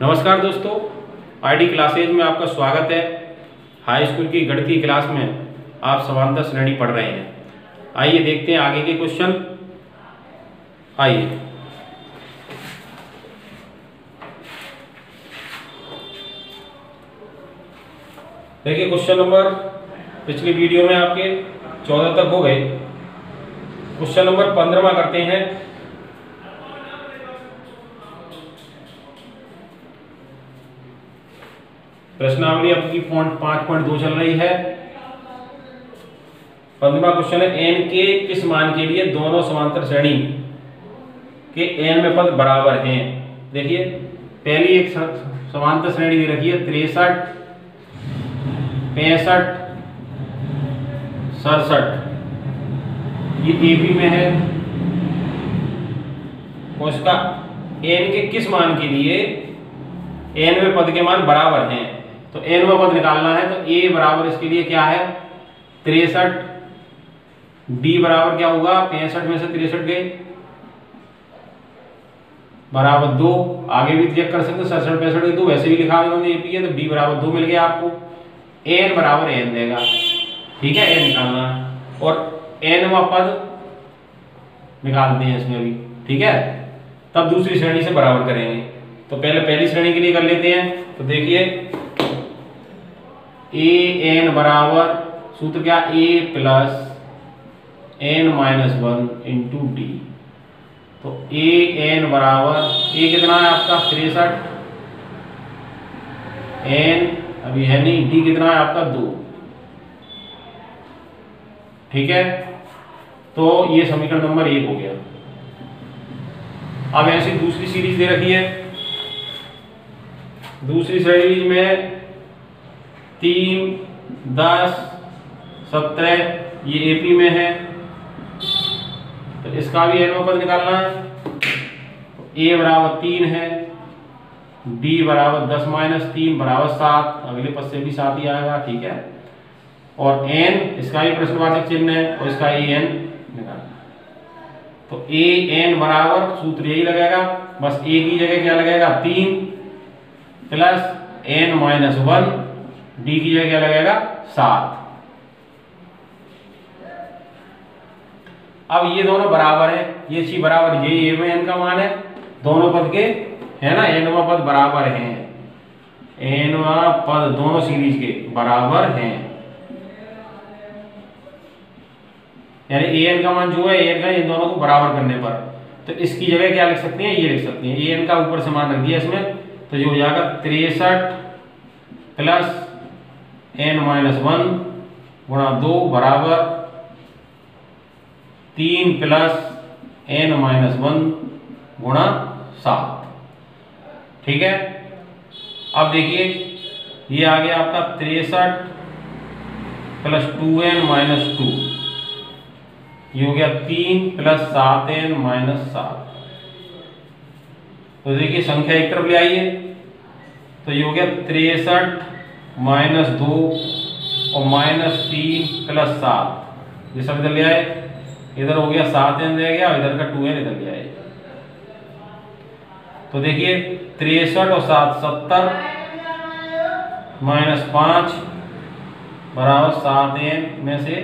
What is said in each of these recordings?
नमस्कार दोस्तों, ID classes में आपका स्वागत है। हाई स्कूल की गणित की क्लास में आप समांतर श्रेणी पढ़ रहे हैं। आइए देखते हैं आगे के क्वेश्चन। आइए देखिए, क्वेश्चन नंबर पिछली वीडियो में आपके 14 तक हो गए। क्वेश्चन नंबर 15वां करते हैं। प्रश्नावली आपकी 5.2 चल रही है। 15वां क्वेश्चन है, n के किस मान के लिए दोनों समांतर श्रेणी के n में पद बराबर हैं। देखिए, पहली एक समांतर श्रेणी दे रखी है 63, 65, 67। ये AB में है और इसका n के किस मान के लिए n में पद के मान बराबर हैं। तो n में पद निकालना है तो a बराबर इसके लिए क्या है 63, b बराबर क्या होगा 65 में से 63 गए बराबर 2। आगे भी चेक कर सकते 67, 65 2 वैसे भी लिखा इन्होंने AP है तो b बराबर 2 मिल गया आपको। n बराबर n देगा, ठीक है, n निकालना है और nवां पद निकालते हैं इसमें भी, ठीक है। तब दूसरी श्रेणी से बराबर करेंगे। तो पहले पहली श्रेणी के लिए कर लेते हैं। तो देखिए, a n बराबर सूत्र क्या a plus n minus 1 into D. तो a n बराबर a कितना है आपका 63, n अभी है नहीं, d कितना है आपका 2, ठीक है। तो ये समीकरण नंबर 1 हो गया। अब ऐसी दूसरी सीरीज दे रखी है। दूसरी सीरीज में 3, 10, 17 ये AP में है तो इसका भी n पद निकालना है। a बराबर 3 है, b बराबर 10 माइनस 3 बराबर 7, अगले पद से भी 7 ही आएगा, ठीक है। और n इसका भी प्रश्नवाचक चिन्ह है और इसका an निकालना। तो a n बराबर सूत्र यही लगेगा, बस a की जगह क्या लगेगा 3 प्लस n माइनस 1, d की जगह क्या लगेगा 7। अब ये दोनों बराबर है, ये सी बराबर ये a में n का मान है, दोनों पद के है ना, nवां पद बराबर हैं, nवां पद दोनों सीरीज के बराबर हैं। यानी an का मान जो है an का इन दोनों को बराबर करने पर तो इसकी जगह क्या लिख सकते हैं, ये लिख सकते हैं। an का ऊपर से मान रख दिया इसमें तो जो हो जाएगा 63 प्लस n माइनस 1 गुणा 2 बराबर 3 प्लस n माइनस 1 गुणा 7, ठीक है। अब देखिए, ये आ गया आपका 63 प्लस 2n माइनस 2, ये हो गया 3 प्लस 7n माइनस 7। तो देखिए संख्या एक तरफ ले आइए तो ये हो गया 63 माइनस 2 और माइनस 3 प्लस 7, ये सब इधर ले आए, इधर हो गया 7n रह गया, इधर का 2n इधर ले आए। तो देखिए 63 और 7 70 माइनस 5 बराबर 7n में से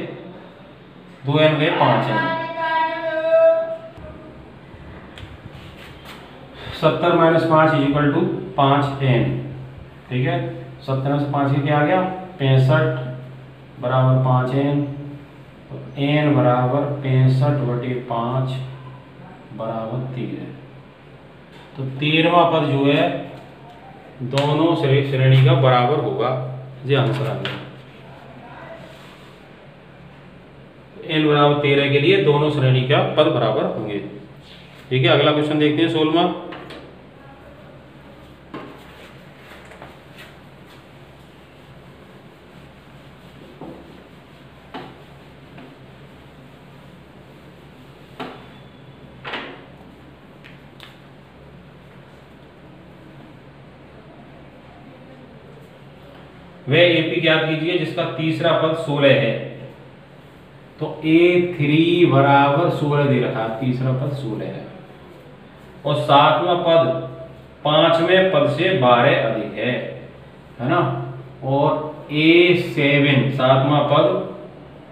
2n गए 5n। 70 minus 5 equal to 5n, ठीक है। 70 में से 5 क्या आ गया 65 बराबर 5n। तो n बराबर 65/5 बराबर 13। तो 13वां पद जो है दोनों श्रेणी का बराबर होगा, ये आंसर आ गया। n बराबर 13 के लिए दोनों श्रेणी का पद बराबर होंगे, ठीक है। अगला क्वेश्चन देखते हैं 16वां। वह AP ज्ञात कीजिए जिसका तीसरा पद 16 है। तो A3 बराबर 16 दे रखा, तीसरा पद 16 है और सातवां पद 5वें पद से 12 अधिक है ना। और A7 7वां पद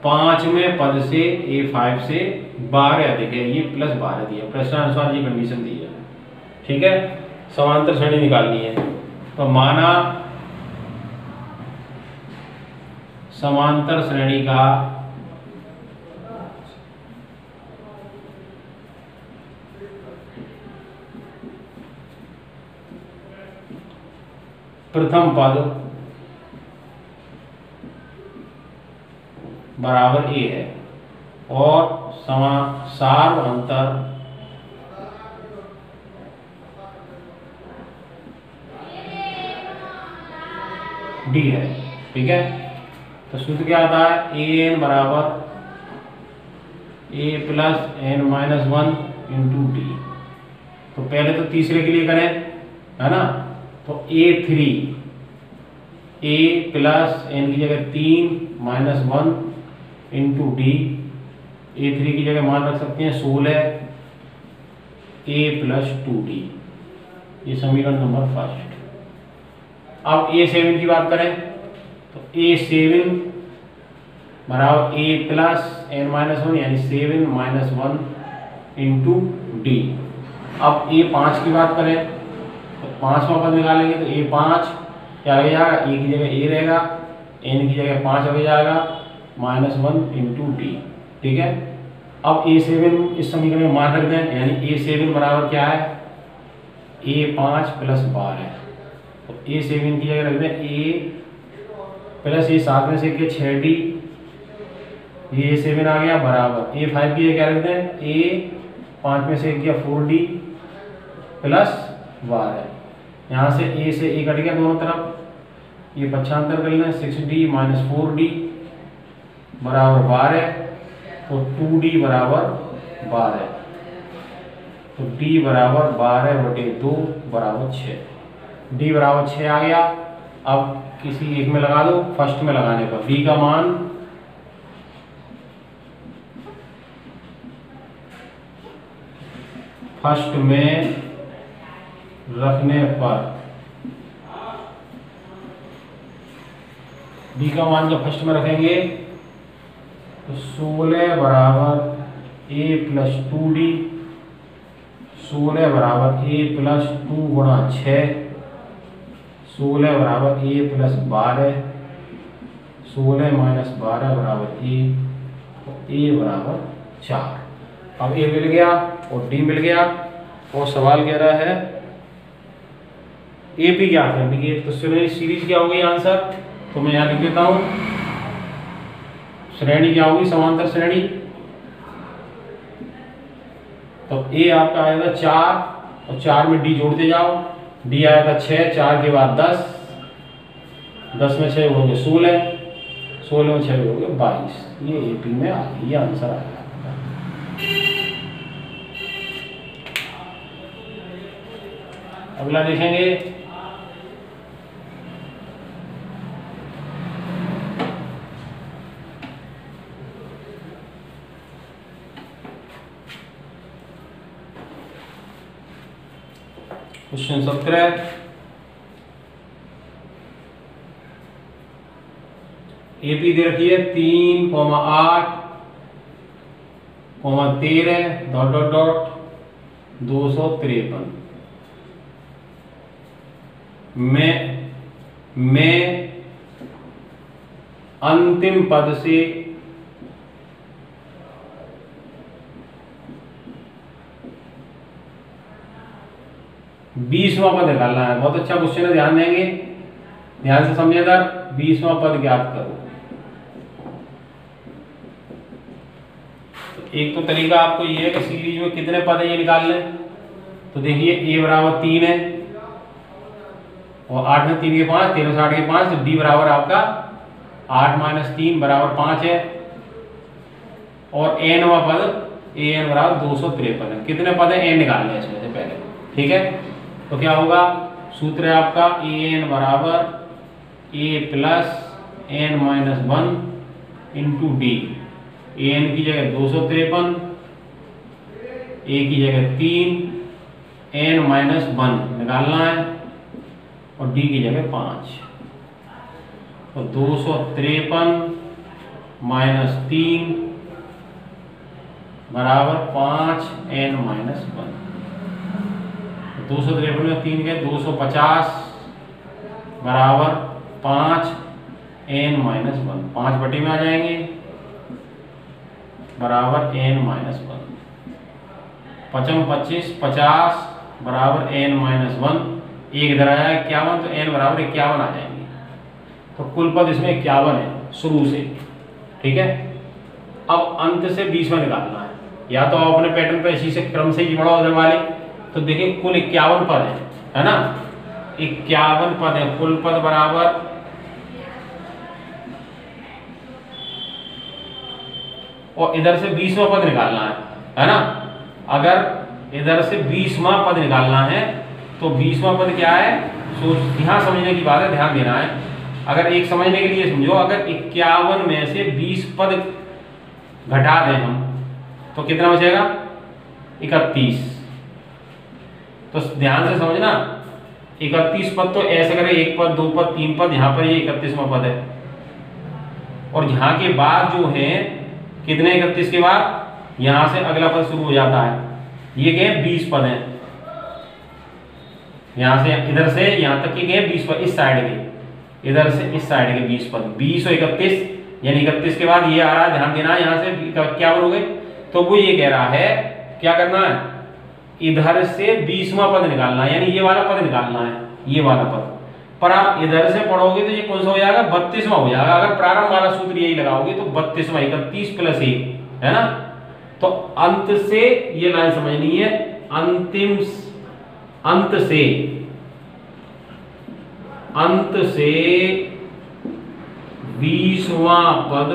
5वें पद से A5 से 12 अधिक है, ये +12 दिया, प्रश्नानुसार ये कंडीशन दी है। ठीक है, समांतर श्रेणी निकालनी है। तो माना समांतर श्रेणी का प्रथम पद बराबर A है और सार्वअंतर D है। ठीक है, तो सूत्र क्या आता है, an बराबर a + n-1 × d। तो पहले तो तीसरे के लिए करें, है ना। तो a3 a + n की जगह 3 - 1 × d। a3 की जगह मान रख सकते हैं 16 a + 2d। ये समीकरण नंबर फर्स्ट। अब A7 की बात करें तो A7 बराबर a + n-1 यानी 7 - 1 × d। अब A5 की बात करें तो 5वां पद निकालेंगे तो A5 क्या लग जाएगा, a की जगह a रहेगा, n की जगह 5 लग जाएगा, -1 × d। ठीक है, अब A7 इस समीकरण में मान रख दें, यानी A7 बराबर क्या है, A5 + 12। तो A7 की जगह रख दें a + ये 7 में से 6d, ये A7 आ गया बराबर A5 की जगह क्या रख दें, A5 में से 4d + 12। यहाँ से a से a कट गया दोनों तरफ, ये पक्षांतर कर लें, 6d - 4d बराबर 12। तो 2d बराबर 12, तो d बराबर 12/2 बराबर 6। d बराबर 6 आ गया। अब किसी एक में लगा दो, फर्स्ट में लगाने पर d का मान फर्स्ट में रखने पर d का मान जब फर्स्ट में रखेंगे तो 16 बराबर a + 2d, 16 बराबर a + 2 × 6, 16 बराबर a + 12, 16 - 12 बराबर a, तो a बराबर 4। अब a मिल गया और d मिल गया, और सवाल कह रहा है AP क्या करनी है। तो श्रेणी सीरीज क्या होगी आंसर, तो मैं यहाँ लिख देता हूँ, श्रेणी क्या होगी, समांतर श्रेणी। तो A आपका आएगा 4 और 4 में D जोड़ते जाओ, D आएगा 6, 4 के बाद 10, 10 में 6 जोड़ोगे 16, 16 में 6 जोड़ोगे 22। ये AP में आ गई, ये आंसर आएगा। अगला देखेंगे, क्वेश्चन 17। AP दे रखी है 3, 8, 13 ... 253 में अंतिम पद से बीसवां पद निकालना है। बहुत अच्छा क्वेश्चन है, ध्यान देंगे, ध्यान से समझिएगा। 20वां पद ज्ञात करो। तो एक तो तरीका आपको ये है कि सीरीज में कितने पद है ये निकाल लें। तो देखिए a बराबर 3 है और 8 में 3 के 5, 13 से 8 के 5, तो d बराबर आपका 8 - 3 बराबर 5 है। और nवां पद an बराबर 253 है। कितने पद है n निकालने हैं इसमें से पहले, ठीक है। तो क्या होगा, सूत्र है आपका an बराबर a + n-1 × d। an की जगह 253, a की जगह 3, n - 1 निकालना है और d की जगह 5, तो 253 माइनस 3 बराबर 5n माइनस 1। 253 में 3 के 250 बराबर 5n माइनस 1, 5 बटे में आ जाएंगे बराबर n माइनस 1। 5 25 50 बराबर n माइनस 1, एक इधर आया 51, तो n बराबर 51 आ जाएंगे। तो कुल पद इसमें 51 है शुरू से, ठीक है। अब अंत से 20 में निकालना है, या तो आप अपने पैटर्न पे इसी से क्रम से ही बढ़ाओ उधर वाले, तो देखिए कुल 51 पद है ना, 51 पद है। कुल पद बराबर और इधर से 20वां पद निकालना है ना। अगर इधर से 20वां पद निकालना है तो 20वां पद क्या है, सोच ध्यान समझने की बात है, ध्यान देना है। अगर एक समझने के लिए समझो, अगर 51 में से 20 पद घटा दें हम तो कितना बचेगा 31। तो ध्यान से समझना, 31 पद तो ऐसे करें, 1 पद 2 पद 3 पद, यहाँ पर ये 31वां पद है। और यहाँ के बाद जो है कितने 31 के बाद यहाँ से अगला पद शुरू हो जाता है, ये क्या है 20 पद है। यहाँ से इधर से यहाँ तक के 20 पद, इस साइड के इधर से इस साइड के 20 पद, 20 और 31, यानी 31 के बाद ये आ रहा है, ध्यान देना, यहाँ से 51 हो गए। तो वो ये कह रहा है क्या करना है, इधर से 20वां पद निकालना है, यानी ये वाला पद निकालना है, ये वाला पद। पर आप इधर से पढ़ोगे तो ये कौन सा हो जाएगा 32वां हो जाएगा। अगर प्रारंभ वाला सूत्र यही लगाओगे तो 32वां, 31 प्लस 1 है ना। तो अंत से ये लाइन समझनी है, अंत से 20वां पद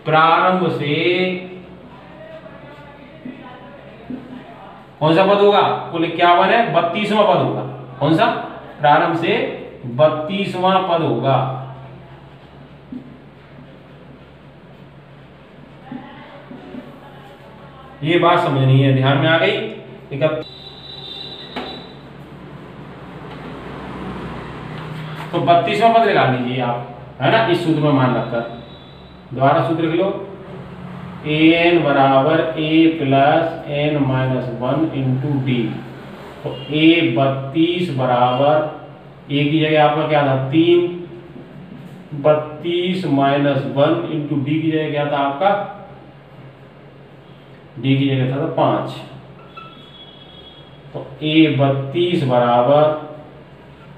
प्रारंभ से कौन सा पद होगा, कुल 51 है, 32वां पद होगा। कौन सा, प्रारंभ से 32वां पद होगा। ये बात समझनी है, ध्यान में आ गई। तो 32वां पद निकाल लीजिए आप, है ना, इस सूत्र में मान रखकर। दोबारा सूत्र लिख लो, an बराबर a plus n minus 1 into D. तो a 32 बराबर a की जगह आपका क्या था 3, 32 माइनस 1 इंटू डी की जगह क्या था आपका, डी की जगह था 5। तो a 32 बराबर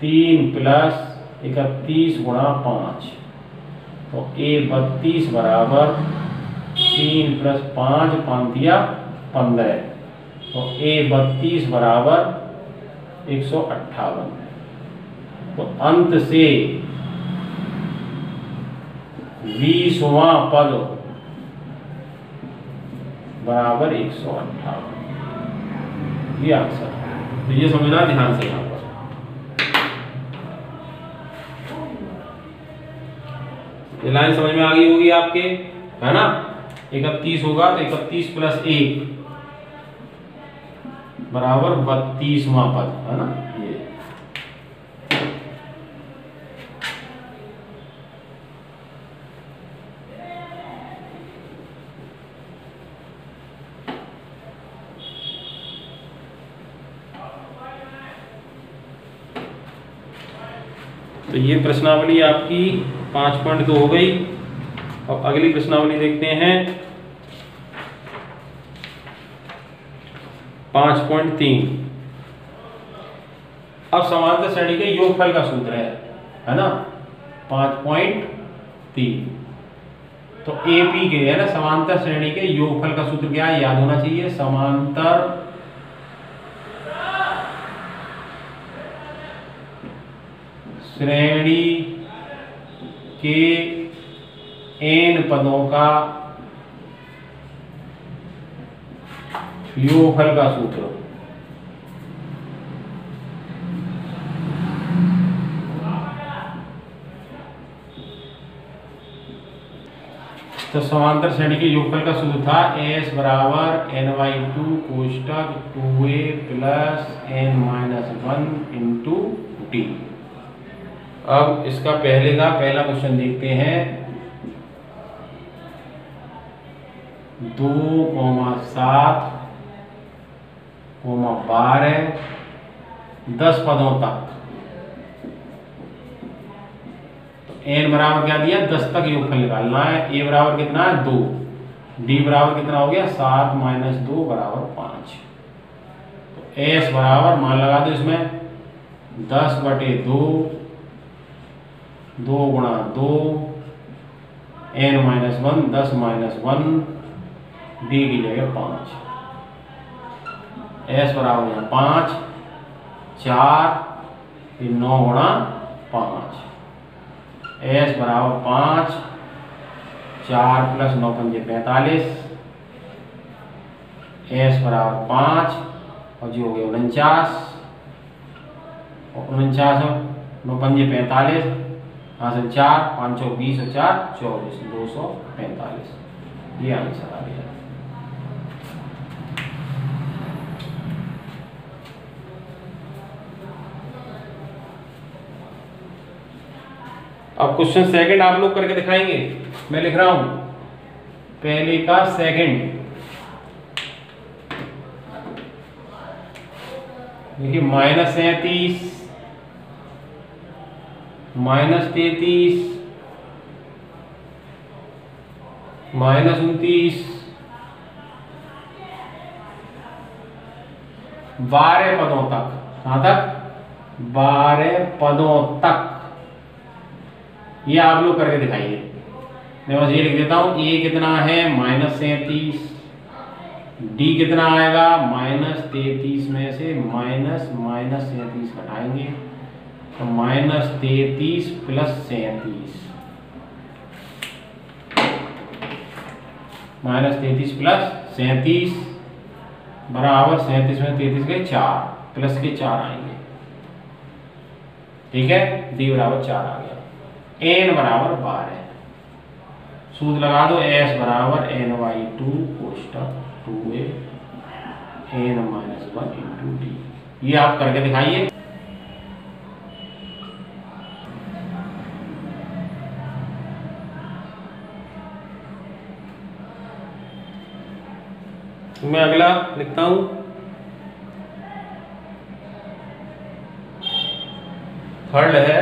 3 प्लस 31 गुणा 5। तो a 32 बराबर 3 प्लस 5 दिया 15। तो a 32 बराबर 158। तो अंत से 20वां पद बराबर 158, ये आंसर। तो ये समझना ध्यान से यहाँ पर। ये लाइन समझ में आ गई होगी आपके, है ना। 31 होगा तो 31 प्लस 1 बराबर 32वां पद, है ना। ये तो ये प्रश्नावली आपकी 5.2 हो गई। अब अगली प्रश्नावली देखते हैं 5.3। अब समांतर श्रेणी के योगफल का सूत्र है ना 5.3। तो एपी के, है ना, समांतर श्रेणी के योगफल का सूत्र क्या है, याद होना चाहिए। समांतर श्रेणी के n पदों का योगफल का सूत्र। तो समांतर श्रेणी के योगफल का सूत्र था s बराबर n/2 कोष्टक 2a plus n-1 into D. अब इसका पहला क्वेश्चन देखते हैं। 2,7, 12, 10 पदों तक। n बराबर क्या दिया, 10 तक योगफल निकालना है। a बराबर कितना है 2, d बराबर कितना हो गया 7 - 2 बराबर 5। तो s बराबर मान लगा दो इसमें 10/2, 2 गुणा 2, n-1, 10 - 1, d की जगह 5। s बराबर यहाँ 5, 4, 9 गुणा 5। s बराबर 5, 4 प्लस 9 पंजे 45। s बराबर 5 और जी हो गया 49, और 49 9 पंजे 45, यहाँ से 4, 5 चौक 20 और 4 24, 245। ये आंसर आ गया। अब क्वेश्चन सेकंड आप लोग करके दिखाएंगे। मैं लिख रहा हूं पहले का सेकंड। देखिए -37, -33, -29, 12 पदों तक। कहां तक, 12 पदों तक। ये आप लोग करके दिखाइए। मैं बस ये लिख देता हूं, ए कितना है -37, डी कितना आएगा -33 में से -37 घटाएंगे तो -33 प्लस 37, -33 प्लस 37 बराबर 37 में 33 के 4 प्लस के 4 आएंगे। ठीक है, डी बराबर 4 आ गया। n बराबर 12, सूत्र लगा दो, s बराबर n/2 कोष्टक 2a n-1 into D. ये आप करके दिखाइए। मैं अगला लिखता हूं, थर्ड है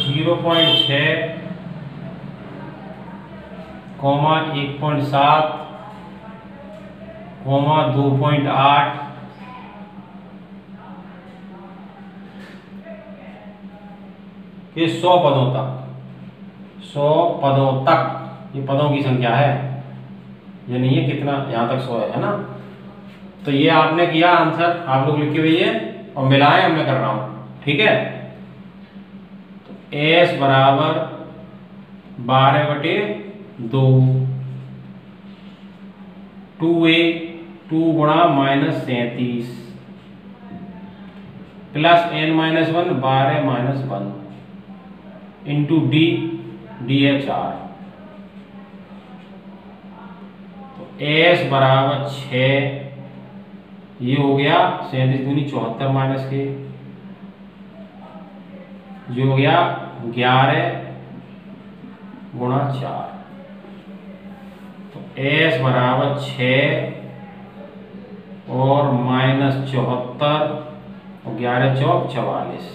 0.6, 1.7, 2.8, ये 100 पदों तक। 100 पदों तक, ये पदों की संख्या है, ये नहीं है कितना, यहां तक 100 है ना। तो ये आपने किया आंसर, आप लोग लिख के भेजिए और मिलाएं, अब मैं कर रहा हूं। ठीक है, तो s बराबर 12/2, 2a 2 गुणा -37 plus n-1 12 - 1 into D, D है 4। तो s बराबर 6, ये हो गया 37 दूनी 74 माइनस के, जो हो गया 11 गुणा 4। तो s बराबर 6 और -74 और 11 चौक 44।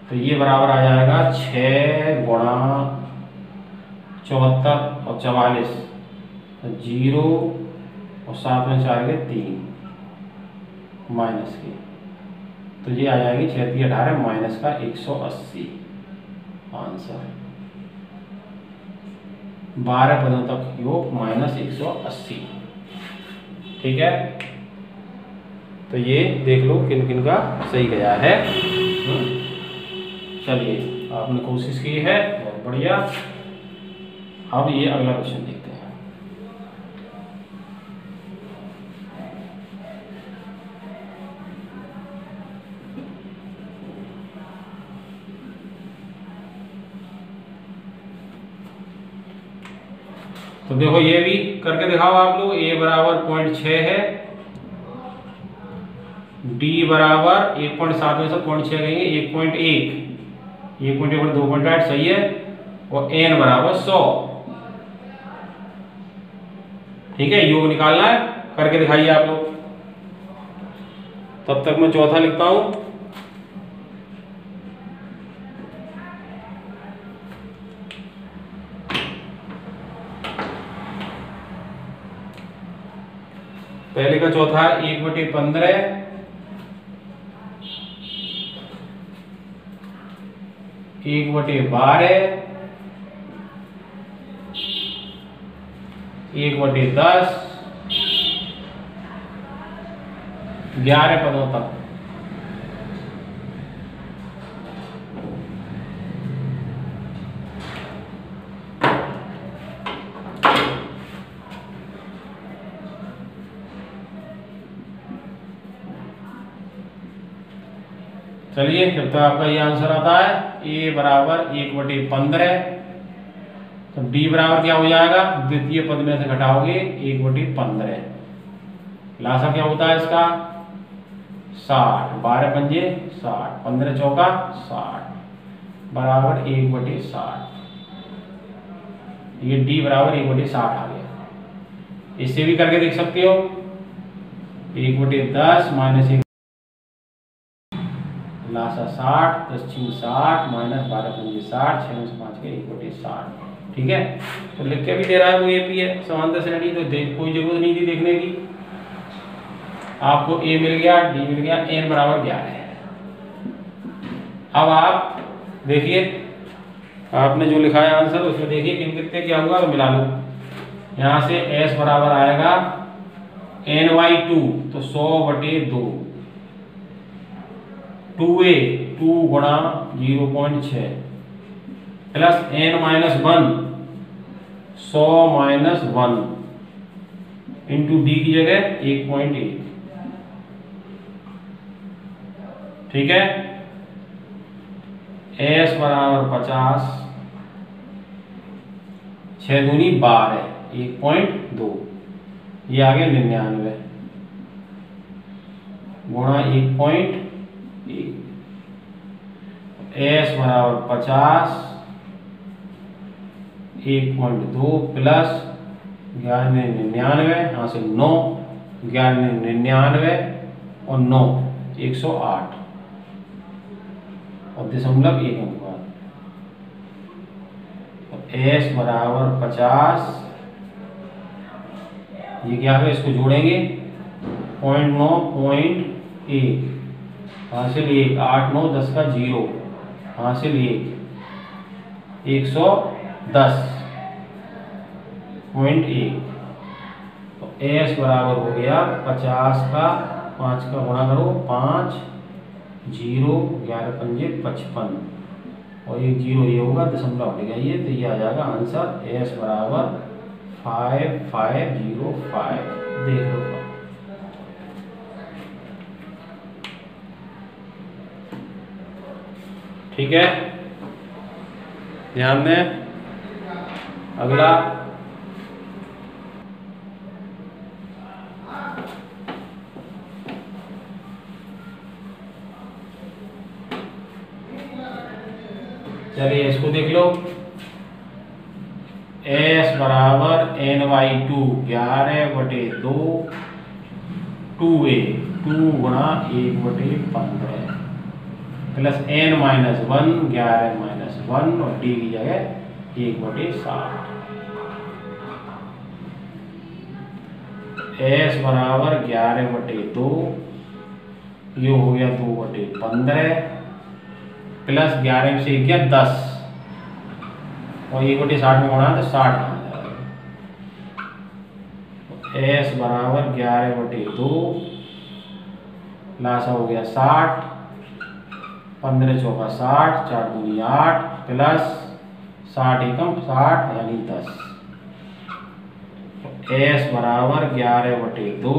तो ये बराबर आ जाएगा 6 गुणा 74 और 44, तो 0 और 7 में 4 के 3 माइनस के, तो ये आ जाएगी 6 × 18 माइनस का 180 आंसर। 12 पदों तक योग -180। ठीक है, तो ये देख लो किन किन का सही गया है। चलिए, आपने कोशिश की है, बहुत बढ़िया। अब ये अगला क्वेश्चन देखते हैं। तो देखो ये भी करके दिखाओ आप लोग। a बराबर 0.6 है, d बराबर 1.7 में से 0.6 कहेंगे 1.1, 1.1 2.8 सही है, और n बराबर 100। ठीक है, योग निकालना है, करके दिखाइए आप लोग। तब तक मैं चौथा लिखता हूं। पहले का चौथा 1/15, 1/12, 1/10, 11 पदों तक। चलिए, जब तक आपका ये आंसर आता है a बराबर 1/15, तो d बराबर क्या हो जाएगा, द्वितीय पद में से घटाओगे 1/15, लासा क्या होता है इसका 60, 12 पंजे 60, 15 चौका 60 बराबर 1/60। ये d बराबर 1/60 आ गया। इससे भी करके देख सकते हो, 1/10 माइनस 1 लासा 60, 10 60 माइनस 12 पंजे 60, 6 में से 5 के 1/60। ठीक है, तो लिख के भी दे रहा है वो एपी है समांतर श्रेणी, तो कोई जरूरत नहीं थी देखने की। आपको a मिल गया, d मिल गया, n बराबर 11 है। अब आप देखिए, आपने जो लिखा है आंसर उसमें देखिए किन कितने क्या हुआ, तो मिला लो। यहाँ से s बराबर आएगा n/2, तो 100/2, 2a 2 गुणा 0.6 प्लस n-1 100 - 1 इंटू d की जगह 1.1। ठीक है, s बराबर 50, 6 दूनी 12, 1.2, ये आ गया 99 गुणा 1.1। s बराबर 50, 1.2 प्लस 1199, यहाँ से 9, 1199 और 9 108 और दशमलव 1 अनुपात। s बराबर 50, ये क्या है, इसको जोड़ेंगे 0.9 0.1 हासिल 1, 8 9 10 का 0 हासिल 1, 110.1। तो s बराबर हो गया 50 का 5 का गुणा करो 5, 0 11 पंजे 55 और 1 0 ये होगा, दशमलव हट गया ये, तो ये आ जाएगा आंसर s बराबर 5505। देख लो, ठीक है, ध्यान दें। अगला चलिए इसको देख लो। s बराबर n/2 11/2 2a 2 गुणा 1/15 प्लस n-1 11-1 और d की जगह 1/60। s बराबर 11/2, ये हो गया 2/15 प्लस 11 से 1 10 और 1/60 में गुणा तो 60 आ जाएगा। s बराबर 11/2 लासा हो गया 60, 15 चौका 60, 4 दूनी 8 प्लस 60 एकम 60 यानी 10। s बराबर 11/2,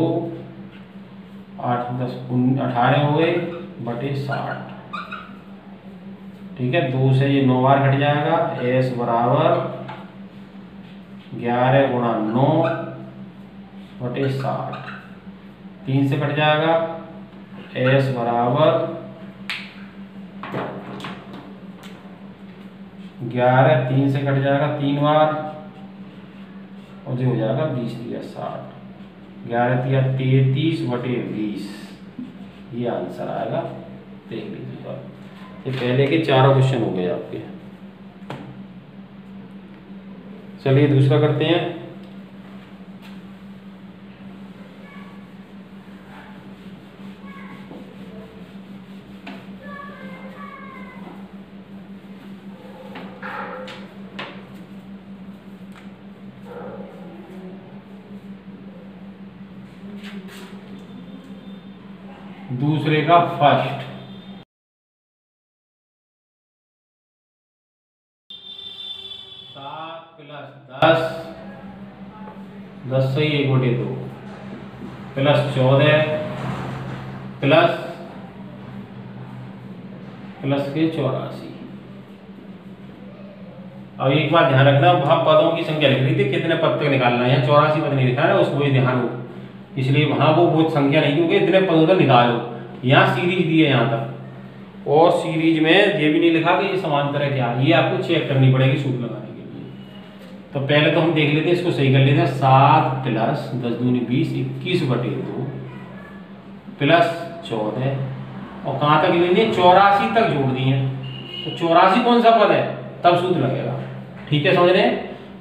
8 10 18 हो गए बटे 60। ठीक है, 2 से ये 9 बार हट जाएगा। s बराबर 11 गुणा 9 बटे 60, 3 से कट जाएगा। S बराबर 11, 3 से कट जाएगा 3 बार, और जो हो जाएगा 20 दिया 60, 11 दिया 33 बटे 20, ये आंसर आएगा। देख लीजिए, ये पहले के चारों क्वेश्चन हो गए आपके। चलिए दूसरा करते हैं। दूसरे का फर्स्ट, 7 प्लस 10, 10 से 1 बटे 2 प्लस 14 प्लस के 84। अब एक बात ध्यान रखना, वहां पदों की संख्या लिख रही थी, कितने पद तक निकालना है। यहाँ 84 पद नहीं लिखा है, उसको भी ध्यान हो, इसलिए वहां वो संख्या नहीं, क्योंकि इतने पदों तक निकालो। यहाँ सीरीज दी है यहाँ तक, और सीरीज में ये भी नहीं लिखा कि ये समांतर है क्या, ये आपको चेक करनी पड़ेगी सूत्र लगाने के लिए। तो पहले तो हम देख लेते हैं, इसको सही कर लेते हैं। 7 प्लस 10 दूनी 20, 21 बटे 2 प्लस 14, और कहाँ तक लेनी है, 84 तक जोड़ दी है। तो 84 कौन सा पद है, तब सूत्र लगेगा। ठीक है, समझ रहे हैं।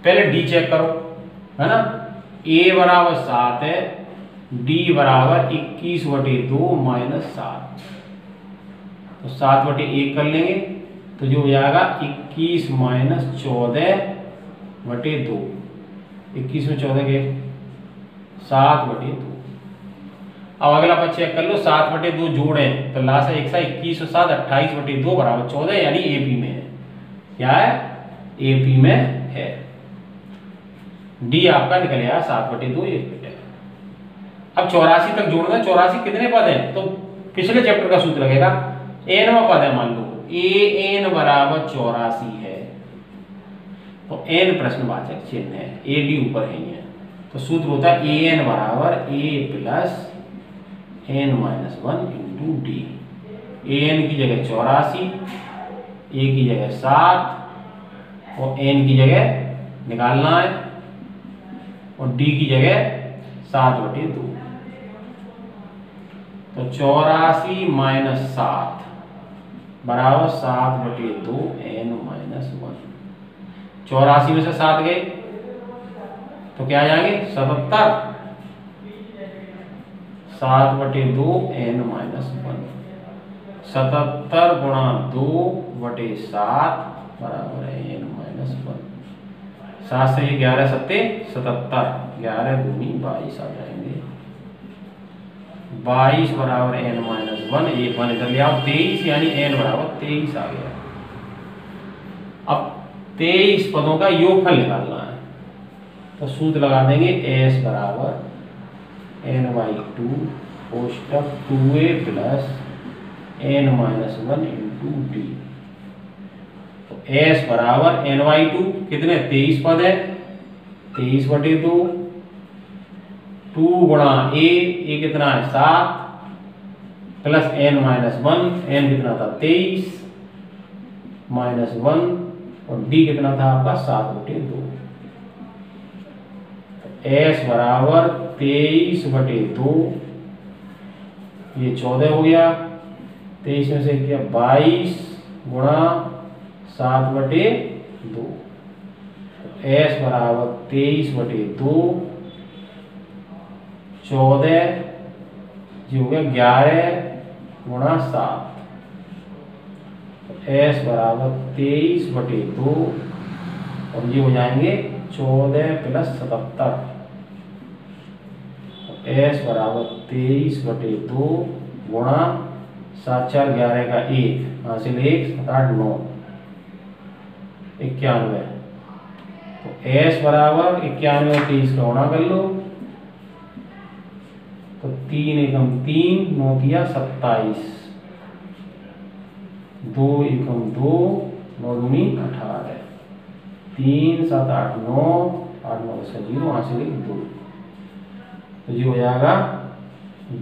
पहले डी चेक करो, है ना। ए बराबर 7 है, डी बराबर 21 बटे 2 माइनस 7, तो 7 बटे 1 कर लेंगे, तो जो हो जाएगा 21 माइनस 14 बटे 2, 21 में 14 के 7 बटे 2। अब अगला पद चेक कर लो, 7 बटे 2 जोड़ें तो लास्ट है 21 और 7 28 बटे 2 बराबर 14, यानी एपी में है। क्या है, एपी में है। डी आपका निकल आया 7 बटे 2, 1 बटे। अब 84 तक जोड़ना, 84 कितने पद हैं, तो पिछले चैप्टर का सूत्र लगेगा। एनवा पद है, मान लो ए एन बराबर 84 है, तो एन प्रश्नवाचक चिन्ह है, ए डी ऊपर है ये, तो सूत्र होता है ए एन बराबर A plus N minus 1 into D. A N की जगह 84, ए की जगह 7, और एन की जगह निकालना है, और डी की जगह 7 बटे 2। तो 84 माइनस 7 बराबर 7 बटे 2 एन माइनस 1। 84 में से 7 गए तो क्या आ जाएंगे 77, 7 बटे 2 एन माइनस 1। 77 गुणा 2 बटे 7 बराबर है एन माइनस 1। 7 से 11 सत्ते 77, 11 दूनी 22 आ जाएंगे। 22 बराबर एन माइनस 1, एक 1 इधर ले आओ, 23 यानी एन बराबर 23 आ गया। अब 23 पदों का योगफल निकालना है, तो सूत्र लगा देंगे एस बराबर एन बाई 2 कोष्टक 2a plus N minus 1 into D. तो एस बराबर एन बाई 2 कितने 23 पद है, 23 बटे 2, 2 गुणा ए कितना है 7 प्लस एन माइनस 1, एन कितना था 23 माइनस 1, और डी कितना था आपका 7 बटे 2। एस बराबर 23 बटे 2, ये 14 हो गया, 23 में से क्या 22 गुणा 7 बटे 2। एस बराबर 23 बटे 2, 14 जी हो गया 11 गुणा 7। एस बराबर 23 बटे 2, और ये हो जाएंगे 14 प्लस 77। एस बराबर 23 बटे 2 गुणा 7 4 11 का 1, हासिल 1 7 8 9 91। तो एस बराबर 91 और 23 का गुणा कर लो, तो 3 एकम 3, 9 दिया 27, 2 एकम 2, 9 दूनी 18, 3 7 8 9, 8 9 10 0, वहाँ से 2, तो ये हो जाएगा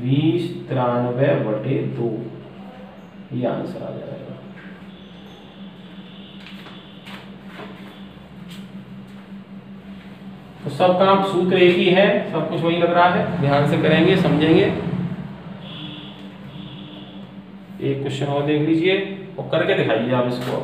2093/2, ये आंसर आ जाएगा। तो सब काम सूत्र एक ही है, सब कुछ वही लग रहा है, ध्यान से करेंगे समझेंगे। एक क्वेश्चन और देख लीजिए और करके दिखाइए आप इसको।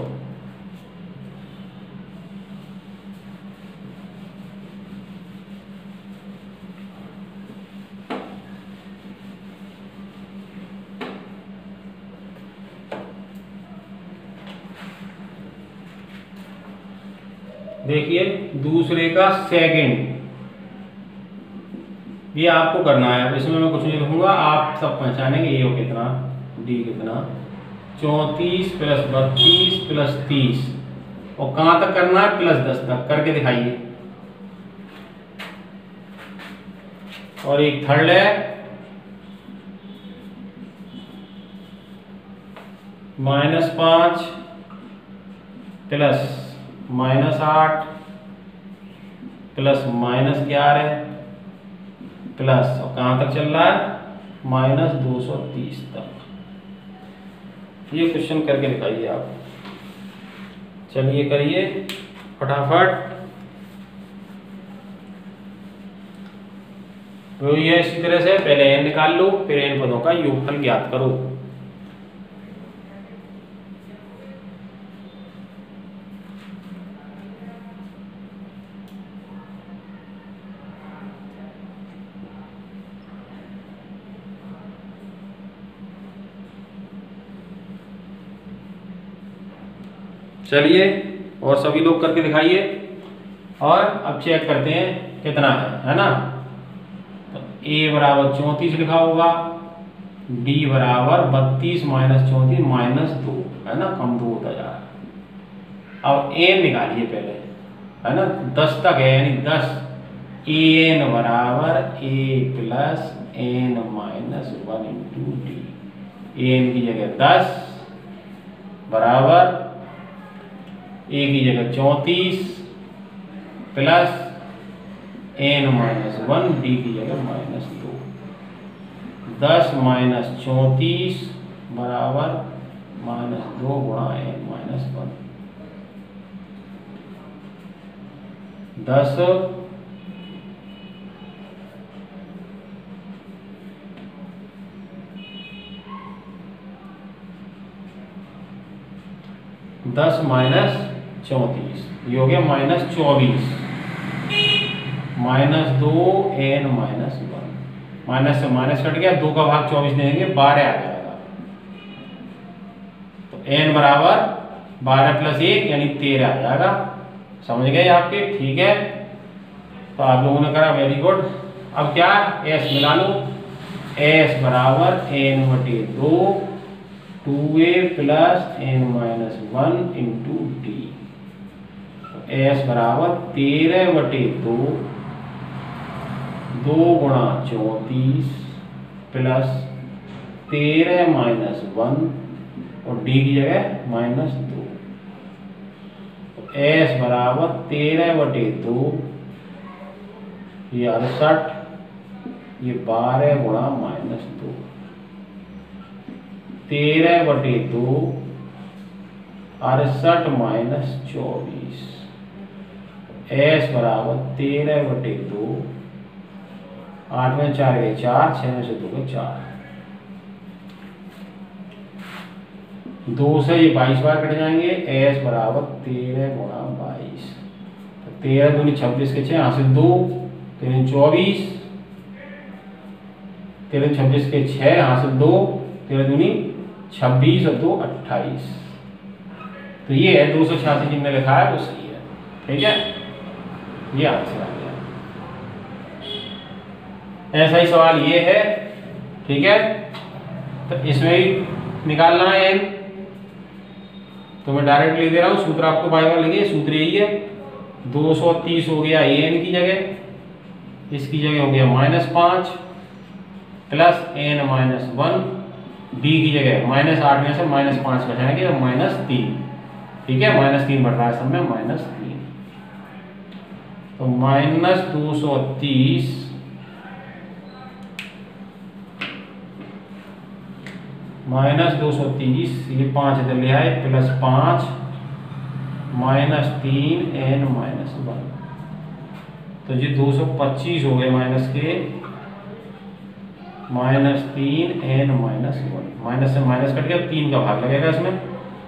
देखिए दूसरे का सेकंड, ये आपको करना है, इसमें मैं कुछ नहीं लिखूंगा, आप सब पहचानेंगे। ये हो कितना, डी कितना, 34 + 32 + 30, और कहां तक करना है, +10 तक, करके दिखाइए। और एक थर्ड है -5 + -8 + -11 प्लस, और कहां तक चल रहा है, -230 तक। ये क्वेश्चन करके दिखाइए आप। चलिए करिए फटाफट। तो ये इसी तरह से पहले n निकाल लो, फिर n पदों का योगफल ज्ञात करो। चलिए और सभी लोग करके दिखाइए, और अब चेक करते हैं कितना है ना। तो a बराबर 34 लिखा होगा, d बराबर 32 - 34 - 2, है ना, कम 2 होता जा रहा है। अब n निकालिए पहले, है ना, 10 तक है, यानी 10, an बराबर a + n - 1 × d, an की जगह 10 बराबर a की जगह 34 + n - 1, d की जगह -2, 10 - 34 बराबर -2 × n - 1, 10 10 - 34, ये हो गया -24, -2 n - 1, माइनस से माइनस कट गया, 2 का भाग 24 देंगे, 12 आ जाएगा। तो n बराबर 12 + 1 यानी 13 आ जाएगा। समझ गए आपके, ठीक है। तो आप लोगों ने करा, वेरी गुड। अब क्या, s मिला लो, s बराबर n/2 2a + n - 1 × d, s बराबर 13/2 2 × 34 + 13 - 1, और d की जगह -2, s बराबर 13/2, ये 68, ये 12 × -2, 13/2 68 - 24, s बराबर 13/2, 8 में 4 गए 4, 6 में से 2 गए 4, 2 से ये 22 बार कट जाएंगे। s बराबर 13 × 22, तो 13 दूनी 26 के 6, यहाँ से 2, 3 24, 13 26 के 6, यहाँ से 2, 13 दूनी 26 और 2 28। तो ये है 286 जिनने लिखा है वो सही है, ठीक है, ये आंसर आ गया। ऐसा ही सवाल ये है, ठीक है। तो इसमें भी निकालना है n, तो मैं डायरेक्ट लिख दे रहा हूँ, सूत्र आपको बार बार लिखिए, सूत्र यही है। 230 हो गया an की जगह, इसकी जगह हो गया -5 + n - 1, d की जगह -8 में से -5 बचाएंगे, -3, ठीक है, -3 बढ़ रहा है सब में, -3। तो -230 ये 5 इधर ले आए, +5 -3n-1, तो ये 225 हो गए माइनस के -3n-1, माइनस से माइनस कट गया, 3 का भाग लगेगा इसमें,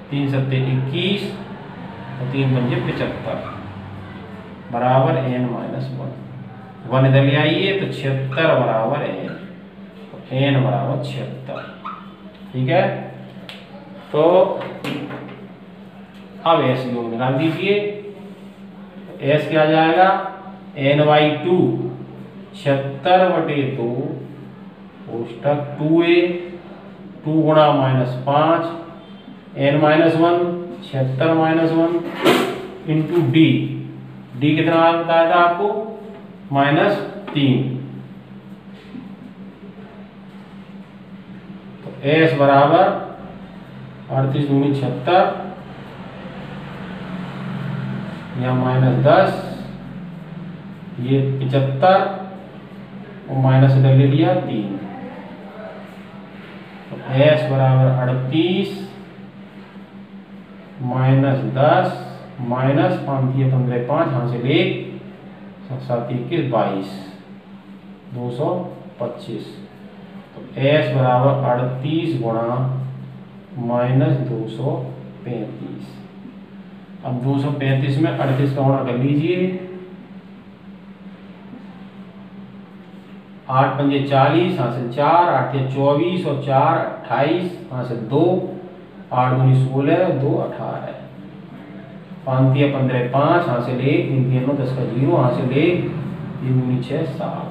3 सत्ते 21 और 3 पंजे 75 बराबर n-1, 1 इधर ले आइए तो 76 बराबर n, तो n बराबर 76। ठीक है, तो अब s योग निकाल दीजिए। s क्या आ जाएगा, n/2 76/2 कोष्टक 2a 2 गुणा -5 n-1 76-1 इंटू d कितना बताया था आपको, -3, तो s बराबर 38 दूनी 76 या -10, ये 75 और माइनस इधर ले लिया 3, तो s बराबर 38 -10 -5 5 यहाँ से ले 7 21 22 225, तो s बराबर 38 गुणा -235। अब 235 में 38 का गुणा कर लीजिए, 8 पंजे 40, यहाँ से 4 8 या 24 और 4 28, यहाँ से 2 8 दूनी 16 2 18, 5 या 15 5, यहाँ से ले 3 3 9 10 का 0, यहाँ से ले 3 दूनी 6 7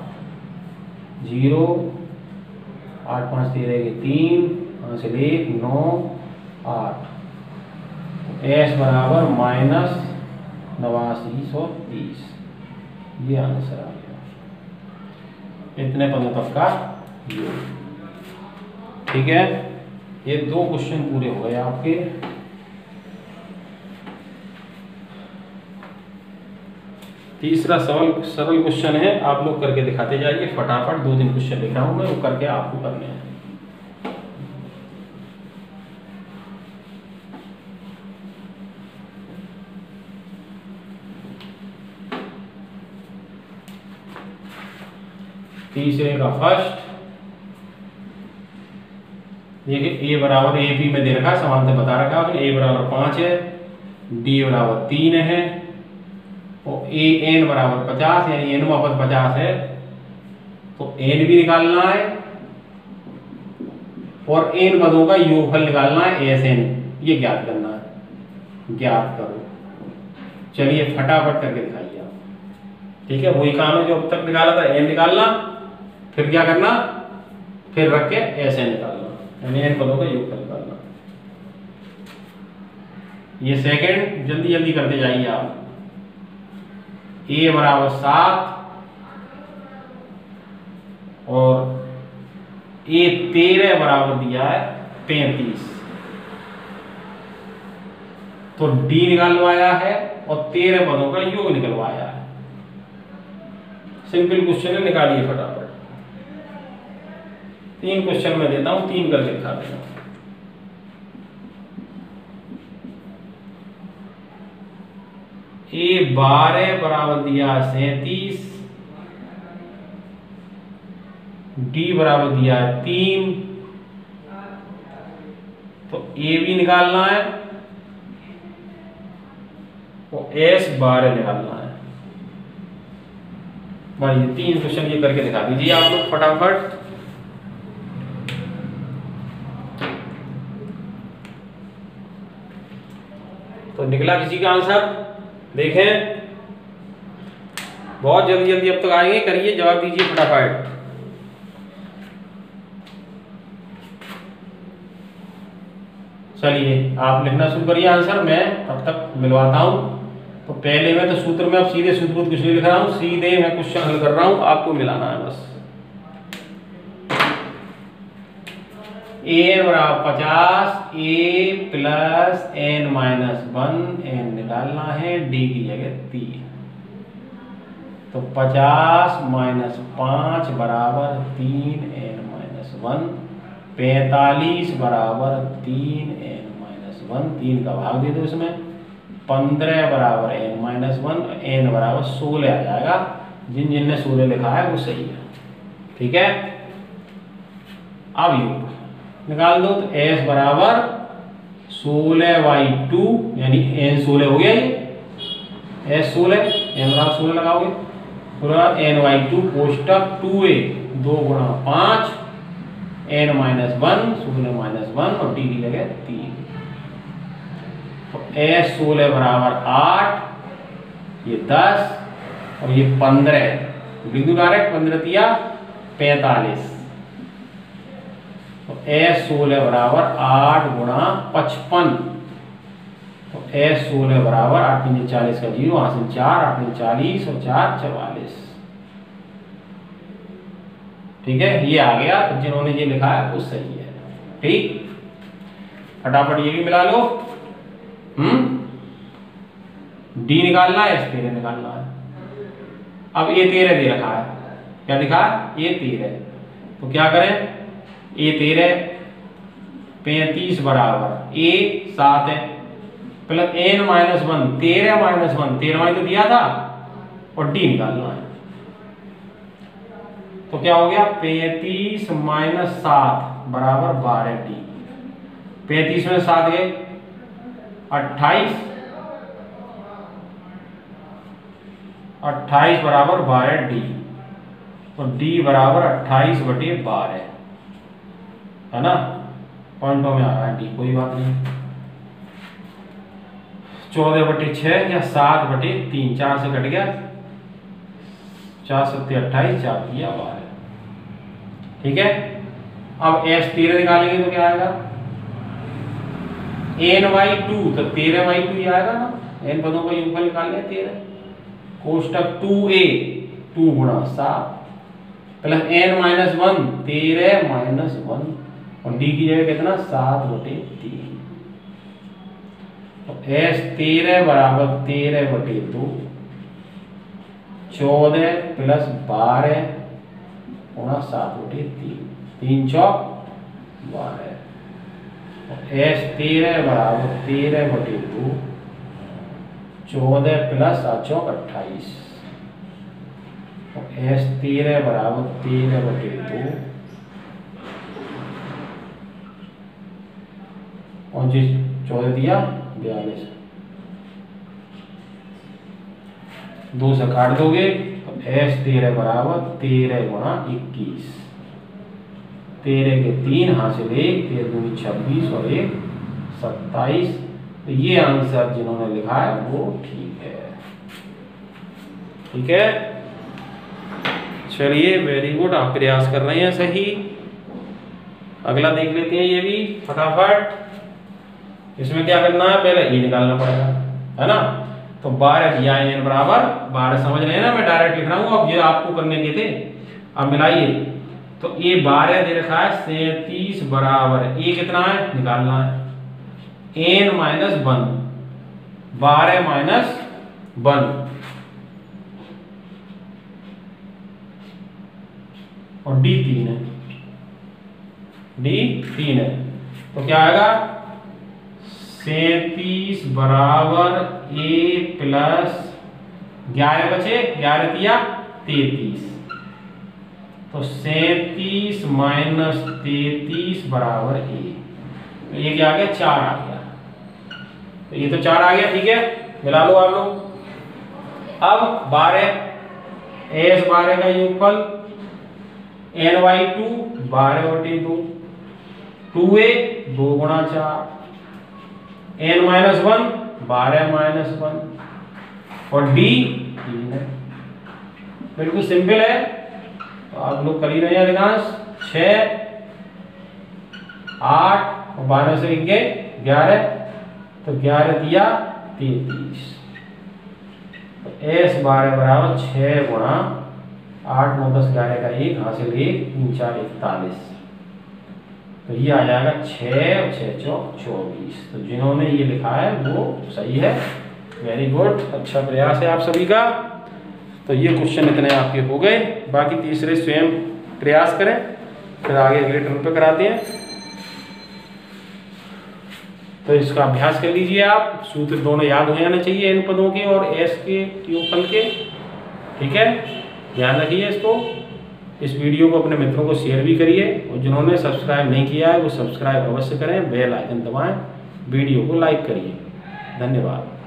0 8 5 13 के 3, यहाँ से ले 9 8, s बराबर -8930, ये आंसर आ गया। इतने पदों तक का योग। ठीक है, ये 2 क्वेश्चन पूरे हो गए आपके। तीसरा सरल क्वेश्चन है, आप लोग करके दिखाते जाइए फटाफट। 2-3 क्वेश्चन लिख रहा हूं मैं, वो करके आपको करने हैं। तीसरे का फर्स्ट देखिए, a बराबर ab में दे रखा है, समानता बता रखा है, a बराबर 5 है, d बराबर 3 है और an बराबर 50, यानी n वापस 50 है, तो n भी निकालना है और n पदों का योगफल निकालना है sn, ये ज्ञात करना है। ज्ञात करो, चलिए फटाफट करके दिखाइए आप। ठीक है, वही काम है जो अब तक निकाला था, n निकालना, फिर क्या करना, फिर रख के sn निकालना, यानी n पदों का योगफल निकालना। ये सेकंड जल्दी जल्दी करते जाइए आप। a बराबर 7 और a 13 बराबर दिया है 35, तो d निकलवाया है और 13 पदों का योग निकलवाया है। सिंपल क्वेश्चन है, निकालिए फटाफट। 3 क्वेश्चन मैं देता हूं, 3 करके दिखा देना। a 12 बराबर दिया 37, d बराबर दिया 3, तो a भी निकालना है और s 12 निकालना है। बढ़िए, 3 क्वेश्चन ये करके दिखा दीजिए आप लोग फटाफट। तो निकला किसी का आंसर, देखें, बहुत जल्दी जल्दी अब तक आएंगे, करिए, जवाब दीजिए फटाफट। चलिए आप लिखना शुरू करिए आंसर, मैं तब तक मिलवाता हूं। तो पहले में तो सूत्र में अब सीधे सूत्र कुछ नहीं लिख रहा हूं, सीधे मैं क्वेश्चन हल कर रहा हूं, आपको मिलाना है बस। a बराबर 50, a प्लस n-1, n निकालना है, d की जगह 3। तो 50 माइनस 5 बराबर 3n-1, 45 बराबर 3n-1, 3 का भाग दे दो इसमें, 15 बराबर n-1, n बराबर 16 आ जाएगा। जिन जिन ने 16 लिखा है वो सही है। ठीक है, अब ये निकाल दो। तो s बराबर 16/2 यानी n 16 हो गया, ये s 16, n बराबर 16 लगाओगे, n/2 कोष्टक 2a 2 गुणा 5 n-1 16-1 और d की जगह 3। तो s 16 बराबर 8, ये 10 और ये 15, लिख दो डायरेक्ट, 15 तिया 45। तो s 16 बराबर 8 गुणा 55, तो s 16 बराबर 8 3 40 का 0, हासिल 4 8 3 40 और 4 44। ठीक है, ये आ गया। तो जिन्होंने ये लिखा है वो सही है। ठीक, फटाफट ये भी मिला लो। डी निकालना है, s 13 निकालना है। अब a 13 दे रखा है, क्या दिखा है, a 13, तो क्या करें, a 13 35 बराबर a 7 है प्लस n-1 13 तो दिया था और d निकालना है। तो क्या हो गया, 35 माइनस 7 बराबर 12d, 35 में 7 गए 28 बराबर 12d, तो d बराबर 28/12 है ना, पॉइंटों में आ रहा है d, कोई बात नहीं। 14/6 या 7/3, 4 से कट गया, 4 7 28, 4 दिया 12। ठीक है, अब s 13 निकालेंगे तो क्या आएगा, n/2, तो 13/2 ही आएगा ना, n पदों का योगफल निकाल लिया 13, कोष्टक 2a 2 गुणा 7 प्लस n-1 13-1 और d की जगह कितना 7/3। तो s 13 बराबर 13/2, 14 प्लस 12 गुणा 7/3, 3 चौक 12। s 13 बराबर 13/2, 14 प्लस 7 चौक 28, s 13 बराबर 13/2, और जिस 14 दिया 42, 2 से काट दोगे तो s 13 बराबर 13 गुणा 21, 13 के 3 हासिल 1, 13 दूनी 26 और 1 27। तो ये आंसर जिन्होंने लिखा है वो ठीक है। ठीक है, चलिए वेरी गुड, आप प्रयास कर रहे हैं सही। अगला देख लेते हैं ये भी फटाफट। इसमें क्या करना है, पहले ये निकालना पड़ेगा, है ना। तो 12 दिया है n बराबर 12, समझ रहे हैं ना, मैं डायरेक्ट लिख रहा हूँ, अब ये आपको करने के थे। अब मिलाइए, तो ये 12 दे रखा है 37 बराबर a कितना है निकालना है, n-1 12 माइनस 1 और d 3 है, d 3 है, तो क्या आएगा 37 बराबर a प्लस 11 बचे, 11 दिया 33, तो 37 माइनस 33 बराबर a, तो ये क्या आ गया 4 आ गया, तो ये तो 4 आ गया। ठीक है, मिला लो आप लोग। अब 12 का योगफल n/2 12/2, 2a 2 गुणा 4, n-1 12-1 और d 3 है। बिल्कुल सिंपल है, तो आप लोग कर ही रहे हैं अधिकांश। 6 8 और 12 से 11, तो 11 दिया 33, तो s 12 बराबर 6 गुणा 8 9 10 11 का 1 हासिल 1 3 4 41, तो ये आ जाएगा 6 और 6 चौक 24। तो जिन्होंने ये लिखा है वो सही है, वेरी गुड, अच्छा प्रयास है आप सभी का। तो ये क्वेश्चन इतने आपके हो गए। बाकी तीसरे स्वयं प्रयास करें, फिर आगे अगले टर्म पे कराते हैं। तो इसका अभ्यास कर लीजिए आप। सूत्र दोनों याद हो जाने चाहिए, इन पदों के और एस के योगफल के। ठीक है, ध्यान रखिए इसको। इस वीडियो को अपने मित्रों को शेयर भी करिए, और जिन्होंने सब्सक्राइब नहीं किया है वो सब्सक्राइब अवश्य करें, बेल आइकन दबाएं, वीडियो को लाइक करिए। धन्यवाद।